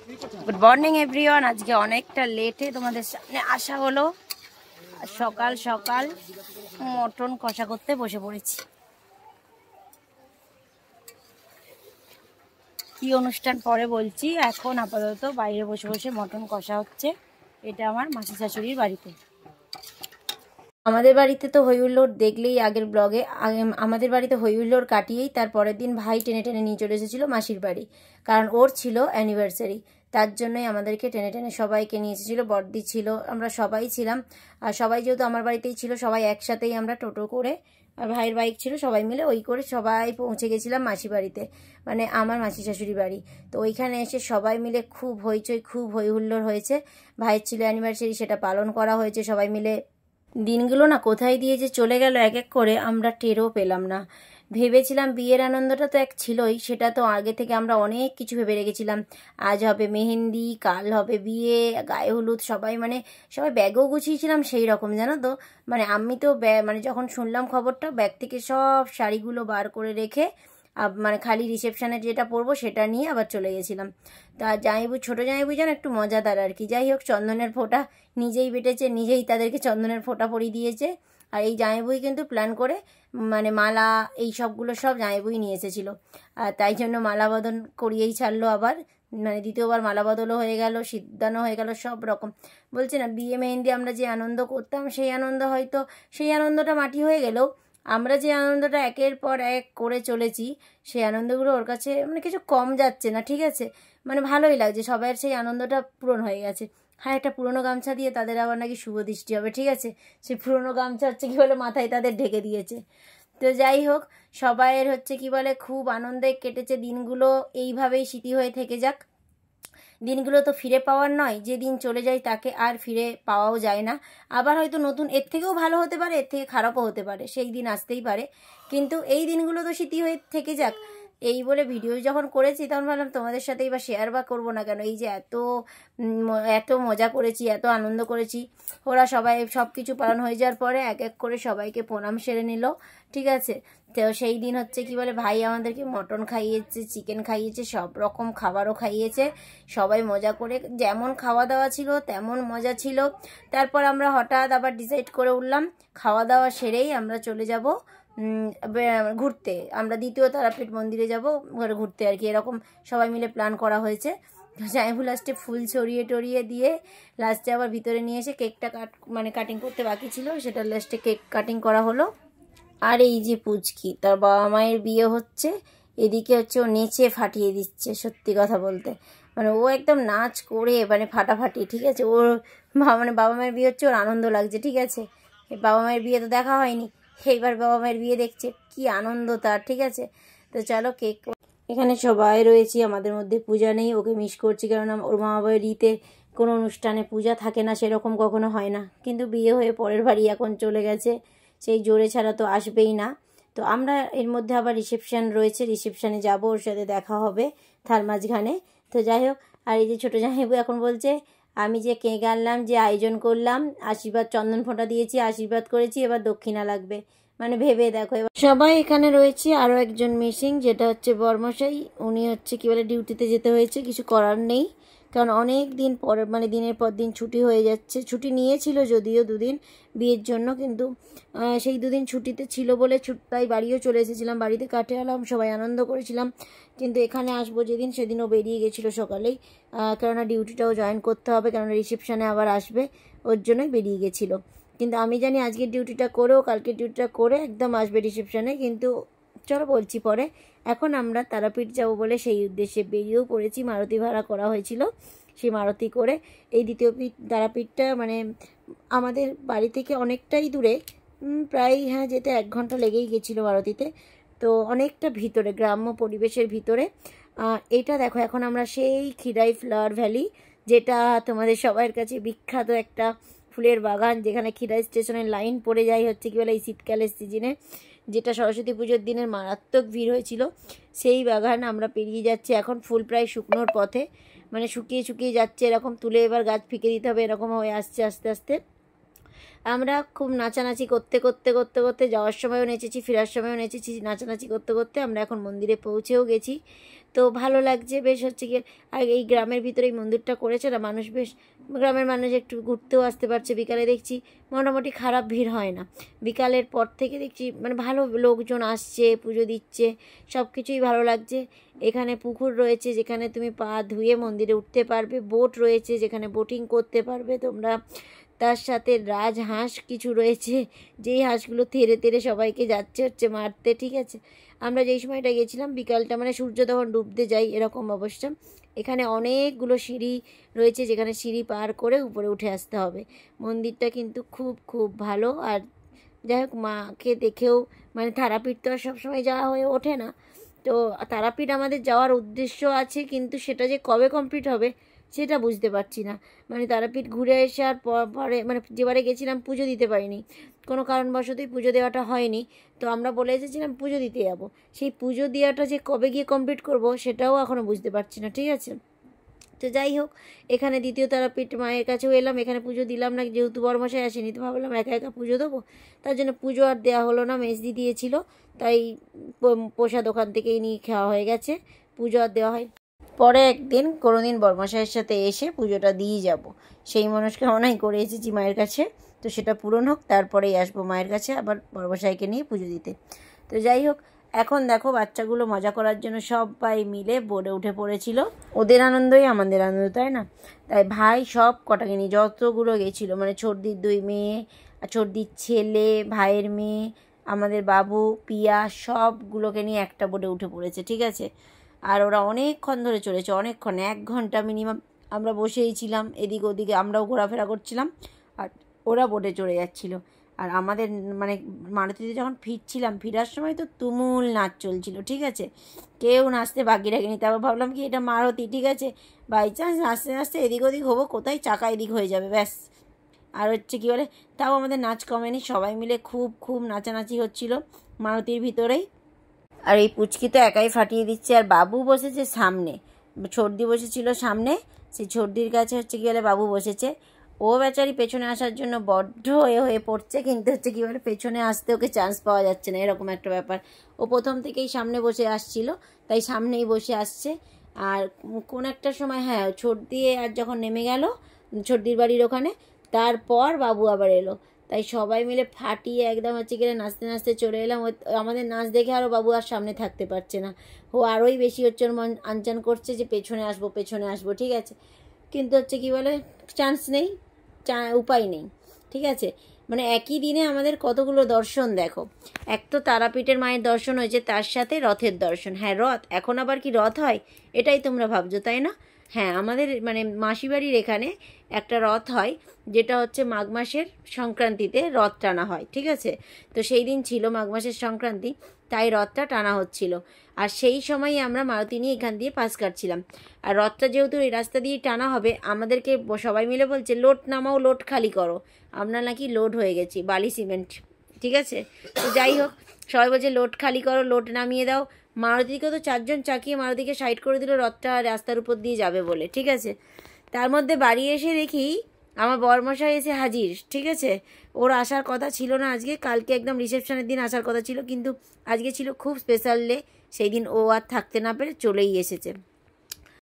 Good morning everyone. আজকে অনেকটা লেটে তোমাদের সামনে আসা হলো। সকাল সকাল মটন কষা করতে বসে পড়েছি। কি অনুষ্ঠান পরে বলছি, এখন আপাতত বাইরে বসে বসে মটন কষা হচ্ছে। এটা আমার মাসি শাশুড়ির বাড়িতে। আমাদের বাড়িতে তো হই হুল্লোড় দেখলেই আগের ব্লগে আমাদের বাড়িতে হই হুল্লোড় কাটিয়েই তার পরের দিন ভাই টেনে টেনে নিয়ে চলে এসেছিলো মাসির বাড়ি, কারণ ওর ছিল অ্যানিভার্সারি। তার জন্যই আমাদেরকে টেনে টেনে সবাইকে নিয়ে এসেছিলো। বড়দি ছিল, আমরা সবাই ছিলাম। আর সবাই যেহেতু আমার বাড়িতেই ছিল, সবাই একসাথেই আমরা টোটো করে, আর ভাইয়ের বাইক ছিল, সবাই মিলে ওই করে সবাই পৌঁছে গেছিলাম মাসি বাড়িতে, মানে আমার মাসি শাশুড়ি বাড়ি। তো ওইখানে এসে সবাই মিলে খুব হইচই, খুব হই হুল্লোড় হয়েছে। ভাইয়ের ছিল অ্যানিভার্সারি, সেটা পালন করা হয়েছে সবাই মিলে। দিনগুলো না কোথায় দিয়ে যে চলে গেল এক এক করে আমরা টেরও পেলাম না। ভেবেছিলাম বিয়ের আনন্দটা তো এক ছিলই, সেটা তো আগে থেকে আমরা অনেক কিছু ভেবে রেখেছিলাম। আজ হবে মেহেন্দি, কাল হবে বিয়ে, গায়ে হলুদ, সবাই ব্যাগও গুছিয়েছিলাম সেই রকম, জানো তো। মানে আমি তো মানে যখন শুনলাম খবরটা, ব্যাগ থেকে সব শাড়িগুলো বার করে রেখে মানে খালি রিসেপশনের যেটা পরবো সেটা নিয়ে আবার চলে গেছিলাম। তা জামাইবু, ছোটো জামাইবু যেন একটু মজাদার আর কি। যাই হোক, চন্দনের ফোঁটা নিজেই বেটেছে, নিজেই তাদেরকে চন্দনের ফোঁটা পরিয়ে দিয়েছে। আর এই জামাইবুই কিন্তু প্ল্যান করে, মানে মালা এই সবগুলো সব জামাইবুই নিয়ে এসেছিলো। আর তাই জন্য মালা বদল করিয়েই ছাড়লো আবার, মানে দ্বিতীয়বার মালা বদলও হয়ে গেল, সিদ্ধানো হয়ে গেল, সব রকম। বলছে না, বিয়ে মেহেন্দি আমরা যে আনন্দ করতাম সেই আনন্দ হয়তো, সেই আনন্দটা মাটি হয়ে গেলেও আমরা যে আনন্দটা একের পর এক করে চলেছি, সেই আনন্দগুলো ওর কাছে মানে কিছু কম যাচ্ছে না, ঠিক আছে। মানে ভালোই লাগছে, সবাইয়ের সেই আনন্দটা পূরণ হয়ে গেছে। হ্যাঁ, একটা পুরনো গামছা দিয়ে তাদের আবার নাকি শুভ দৃষ্টি হবে, ঠিক আছে। সেই পুরনো গামছা হচ্ছে কি বলে মাথায় তাদের ঢেকে দিয়েছে। তো যাই হোক, সবাইয়ের হচ্ছে কি বলে খুব আনন্দে কেটেছে দিনগুলো। এইভাবেই স্মৃতি হয়ে থেকে যাক। দিনগুলো তো ফিরে পাওয়ার নয়, যে দিন চলে যায় তাকে আর ফিরে পাওয়াও যায় না। আবার হয়তো নতুন এর থেকেও ভালো হতে পারে, এর থেকে খারাপও হতে পারে, সেই দিন আসতেই পারে। কিন্তু এই দিনগুলো তো স্মৃতি হয়ে থেকে যাক। এই বলে ভিডিও যখন করেছি তখন ভাবলাম তোমাদের সাথেই বা শেয়ার বা করবো না কেন। এই যে এত মজা করেছি, এত আনন্দ করেছি। ওরা সবাই সব কিছু পালন হয়ে যাওয়ার পরে এক এক করে সবাইকে প্রণাম সেরে নিল, ঠিক আছে। তো সেই দিন হচ্ছে কি বলে ভাই আমাদেরকে মটন খাইয়েছে, চিকেন খাইয়েছে, সব রকম খাবারও খাইয়েছে। সবাই মজা করে, যেমন খাওয়া দাওয়া ছিল তেমন মজা ছিল। তারপর আমরা হঠাৎ আবার ডিসাইড করে উঠলাম খাওয়া দাওয়া সেরেই আমরা চলে যাব ঘুরতে। আমরা দ্বিতীয় তারাপীঠ মন্দিরে যাব ঘুরতে আর কি, এরকম সবাই মিলে প্ল্যান করা হয়েছে। জামাইবু লাস্টে ফুল ছড়িয়ে টড়িয়ে দিয়ে লাস্টে আবার ভিতরে নিয়ে এসে কেকটা কাটিং করতে বাকি ছিল, সেটা লাস্টে কেক কাটিং করা হলো। আর এই যে পুচকি, তার বাবা মায়ের বিয়ে হচ্ছে, এদিকে হচ্ছে ও নেচে ফাটিয়ে দিচ্ছে। সত্যি কথা বলতে মানে ও একদম নাচ করে মানে ফাটাফাটি, ঠিক আছে। ওর বাবা মায়ের বিয়ে হচ্ছে, ওর আনন্দ লাগছে, ঠিক আছে। বাবা মায়ের বিয়ে তো দেখা হয়নি, এইবার বাবা মায়ের বিয়ে দেখছে, কি আনন্দ তার, ঠিক আছে। তো চলো কেক, এখানে সবাই রয়েছি, আমাদের মধ্যে পূজা নেই, ওকে মিস করছি, কারণ ওর মা বাবার বিয়েতে কোনো অনুষ্ঠানে পূজা থাকে না, সেরকম কখনো হয় না। কিন্তু বিয়ে হয়ে পরের বাড়ি এখন চলে গেছে, সেই জোরে ছাড়া তো আসবেই না। তো আমরা এর মধ্যে আবার রিসেপশান রয়েছে, রিসেপশানে যাব, ওর সাথে দেখা হবে তার মাঝখানে। তো যাই হোক, আর এই যে ছোটো জামাইবু এখন বলছে আমি যে কেক আনলাম, যে আয়োজন করলাম, আশীর্বাদ চন্দন ফোঁটা দিয়েছি, আশীর্বাদ করেছি, এবার দক্ষিণা লাগবে। মানে ভেবে দেখো, এবার সবাই এখানে রয়েছে, আরও একজন মিসিং, যেটা হচ্ছে বর্মশাই। উনি হচ্ছে কি বলে ডিউটিতে যেতে হয়েছে, কিছু করার নেই, কারণ অনেক দিন পরে মানে দিনের পর দিন ছুটি হয়ে যাচ্ছে। ছুটি নিয়েছিল যদিও দুদিন বিয়ের জন্য, কিন্তু সেই দুদিন ছুটিতে ছিল বলে তাই বাড়িও চলে এসেছিলাম, বাড়িতে কাটে এলাম, সবাই আনন্দ করেছিলাম। কিন্তু এখানে আসবো যেদিন, সেদিনও বেরিয়ে গেছিলো সকালেই, কেননা ডিউটিটাও জয়েন করতে হবে, কেননা রিসেপশানে আবার আসবে, ওর জন্যই বেরিয়ে গেছিলো। কিন্তু আমি জানি আজকের ডিউটিটা করেও কালকের ডিউটিটা করে একদম আসবে রিসেপশানে। কিন্তু চলো বলছি পরে। এখন আমরা তারাপীঠ যাব বলে সেই উদ্দেশ্যে বেরিয়েও পড়েছি। মারুতি ভাড়া করা হয়েছিল, সেই মারুতি করে এই দ্বিতীয় তারাপীঠটা মানে আমাদের বাড়ি থেকে অনেকটাই দূরে, প্রায় হ্যাঁ যেতে 1 ঘন্টা লেগেই গেছিলো মারুতিতে। তো অনেকটা ভিতরে, গ্রাম্য পরিবেশের ভিতরে। এটা দেখো, এখন আমরা সেই খিরাই ফ্লাওয়ার ভ্যালি, যেটা তোমাদের সবার কাছে বিখ্যাত একটা ফুলের বাগান, যেখানে খিরাই স্টেশনের লাইন পড়ে যায় হচ্ছে কি বলে এই শীতকালের সিজনে, যেটা সরস্বতী পুজোর দিনের মারাত্মক ভিড় হয়েছিল, সেই বাগান আমরা পেরিয়ে যাচ্ছি এখন। ফুল প্রায় শুকনোর পথে, মানে শুকিয়ে শুকিয়ে যাচ্ছে, এরকম তুলে এবার গাছ ফিকে দিতে হবে, এরকম হয়ে আসছে আস্তে আস্তে। আমরা খুব নাচানাচি করতে করতে করতে করতে যাওয়ার সময়ও নেচেছি, ফেরার সময়ও নেচেছি, নাচানাচি করতে করতে আমরা এখন মন্দিরে পৌঁছেও গেছি। তো ভালো লাগছে বেশ হচ্ছে গিয়ে। আর এই গ্রামের ভিতরে এই মন্দিরটা করেছে না, মানুষ বেশ, গ্রামের মানুষ একটু ঘুরতেও আসতে পারছে। বিকালে দেখছি মোটামুটি খারাপ ভিড় হয় না, বিকালের পর থেকে দেখছি মানে ভালো লোকজন আসছে, পুজো দিচ্ছে, সব কিছুই ভালো লাগছে। এখানে পুকুর রয়েছে যেখানে তুমি পা ধুয়ে মন্দিরে উঠতে পারবে, বোট রয়েছে যেখানে বোটিং করতে পারবে তোমরা, তার সাথে রাজহাঁস কিছু রয়েছে, যেই হাঁসগুলো তেড়ে তেড়ে সবাইকে যাচ্ছে হচ্ছে মারতে। ঠিক আছে, আমরা যেই সময়টা গেছিলাম বিকালটা, মানে সূর্য তখন ডুবতে যাই এরকম অবস্থা। এখানে অনেকগুলো সিঁড়ি রয়েছে যেখানে সিঁড়ি পার করে উপরে উঠে আসতে হবে। মন্দিরটা কিন্তু খুব খুব ভালো। আর যাই হোক, মাকে দেখেও মানে তারাপীঠ তো আর সবসময় যাওয়া হয়ে ওঠে না, তো তারাপীঠ আমাদের যাওয়ার উদ্দেশ্য আছে, কিন্তু সেটা যে কবে কমপ্লিট হবে সেটা বুঝতে পারছি না। মানে তারাপীঠ ঘুরে আসার পরে মানে যেবারে গেছিলাম পুজো দিতে পারিনি, কোনো কারণবশতই পুজো দেওয়াটা হয়নি। তো আমরা বলে এসেছিলাম পুজো দিতে যাবো, সেই পুজো দেওয়াটা যে কবে গিয়ে কমপ্লিট করব সেটাও এখনও বুঝতে পারছি না। ঠিক আছে, তো যাই হোক, এখানে দ্বিতীয় তারাপীঠ মায়ের কাছেও এলাম, এখানে পুজো দিলাম না, যেহেতু বড়মশাই আসেনি তো ভাবলাম একা একা পুজো দেবো, তার জন্য পুজো আর দেওয়া হলো না। মেজদি দিয়েছিল তাই প্রসাদ ওখান থেকেই নিয়ে খাওয়া হয়ে গেছে, পুজো আর দেওয়া হয়। পরে একদিন কোনোদিন বড়মশাইয়ের সাথে এসে পুজোটা দিয়ে যাব, সেই মনস্কামনাই করে এসেছি মায়ের কাছে, তো সেটা পূরণ হোক, তারপরেই আসবো মায়ের কাছে আবার বড়মশাইকে নিয়ে পুজো দিতে। তো যাই হোক, এখন দেখো বাচ্চাগুলো মজা করার জন্য সবাই মিলে বোর্ডে উঠে পড়েছিল, ওদের আনন্দই আমাদের আনন্দ, তাই না? তাই ভাই সব কটাকে নিয়ে যতগুলো গেছিলো, মানে ছোটদির 2 মেয়ে, ছোটদির ছেলে, ভাইয়ের মেয়ে, আমাদের বাবু, পিয়া, সবগুলোকে নিয়ে একটা বোর্ডে উঠে পড়েছে। ঠিক আছে, আর ওরা অনেকক্ষণ ধরে চলেছে, অনেকক্ষণ, 1 ঘন্টা মিনিমাম আমরা বসেই ছিলাম, এদিক ওদিকে আমরাও ঘোরাফেরা করছিলাম আর ওরা বোটে চড়ে যাচ্ছিলো। আর আমাদের মানে মারুতিতে যখন ফিরছিলাম, ফেরার সময় তো তুমুল নাচ চলছিল। ঠিক আছে, কেউ নাচতে বাকি রাখেনি। তারপর ভাবলাম কি এটা মারুতি, ঠিক আছে, বাই চান্স নাচতে নাচতে এদিক ওদিক হবো, কোথায় চাকা এদিক হয়ে যাবে ব্যাস। আর হচ্ছে কী বলে, তাও আমাদের নাচ কমেনি, সবাই মিলে খুব খুব নাচানাচি হচ্ছিল মারুতির ভিতরেই। আর এই পুচকি তো একাই ফাটিয়ে দিচ্ছে, আর বাবু বসেছে সামনে, ছর্দি বসেছিল সামনে, সেই ছর্দির কাছে হচ্ছে কী বলে বাবু বসেছে। ও বেচারি পেছনে আসার জন্য বড্ড হয়ে পড়ছে, কিন্তু হচ্ছে কী বলে পেছনে আসতে ওকে চান্স পাওয়া যাচ্ছে না, এরকম একটা ব্যাপার। ও প্রথম থেকেই সামনে বসে আসছিল, তাই সামনেই বসে আসছে। আর কোন একটা সময়, হ্যাঁ, ছর্দি আর যখন নেমে গেল ছর্দির বাড়ির ওখানে, তারপর বাবু আবার এলো, তাই সবাই মিলে ফাটিয়ে একদম হচ্ছে গেলে নাচতে নাচতে চলে এলাম। আমাদের নাচ দেখে আরও বাবু আর সামনে থাকতে পারছে না, ও আরোই বেশি হচ্ছে ওর মন আনচান করছে যে পেছনে আসবো পেছনে আসবো। ঠিক আছে, কিন্তু হচ্ছে কী বলে চান্স নেই, উপায় নেই। ঠিক আছে, মানে একই দিনে আমাদের কতগুলো দর্শন দেখো, এক তো তারাপীঠের মায়ের দর্শন হয়েছে, তার সাথে রথের দর্শন। হ্যাঁ, রথ, এখন আবার কি রথ হয় এটাই তোমরা ভাবছো, তাই না? হ্যাঁ, আমাদের মানে মাসিবাড়ির এখানে একটা রথ হয়, যেটা হচ্ছে মাঘ মাসের সংক্রান্তিতে রথ টানা হয়। ঠিক আছে, তো সেই দিন ছিল মাঘ মাসের সংক্রান্তি, তাই রথটা টানা হচ্ছিল। আর সেই সময়ই আমরা মারুতি নিয়ে এখান দিয়ে পাশ কাটছিলাম। আর রথটা যেহেতু এই রাস্তা দিয়ে টানা হবে, আমাদেরকে সবাই মিলে বলছে লোড নামাও, লোড খালি করো, আমরা নাকি লোড হয়ে গেছি বালি সিমেন্ট। ঠিক আছে, তো যাই হোক, সবাই বলছে লোড খালি করো, লোড নামিয়ে দাও। মারুতিকে তো 4 জন চাকিয়ে মারুতিকে সাইড করে দিল রথটা রাস্তার উপর দিয়ে যাবে বলে। ঠিক আছে, তার মধ্যে বাড়ি এসে দেখি আমার বরমশাই এসে হাজির। ঠিক আছে, ওর আসার কথা ছিল না আজকে, কালকে একদম রিসেপশনের দিন আসার কথা ছিল, কিন্তু আজকে ছিল খুব স্পেশাল ডে, সেই দিন ও আর থাকতে না পেরে চলেই এসেছে।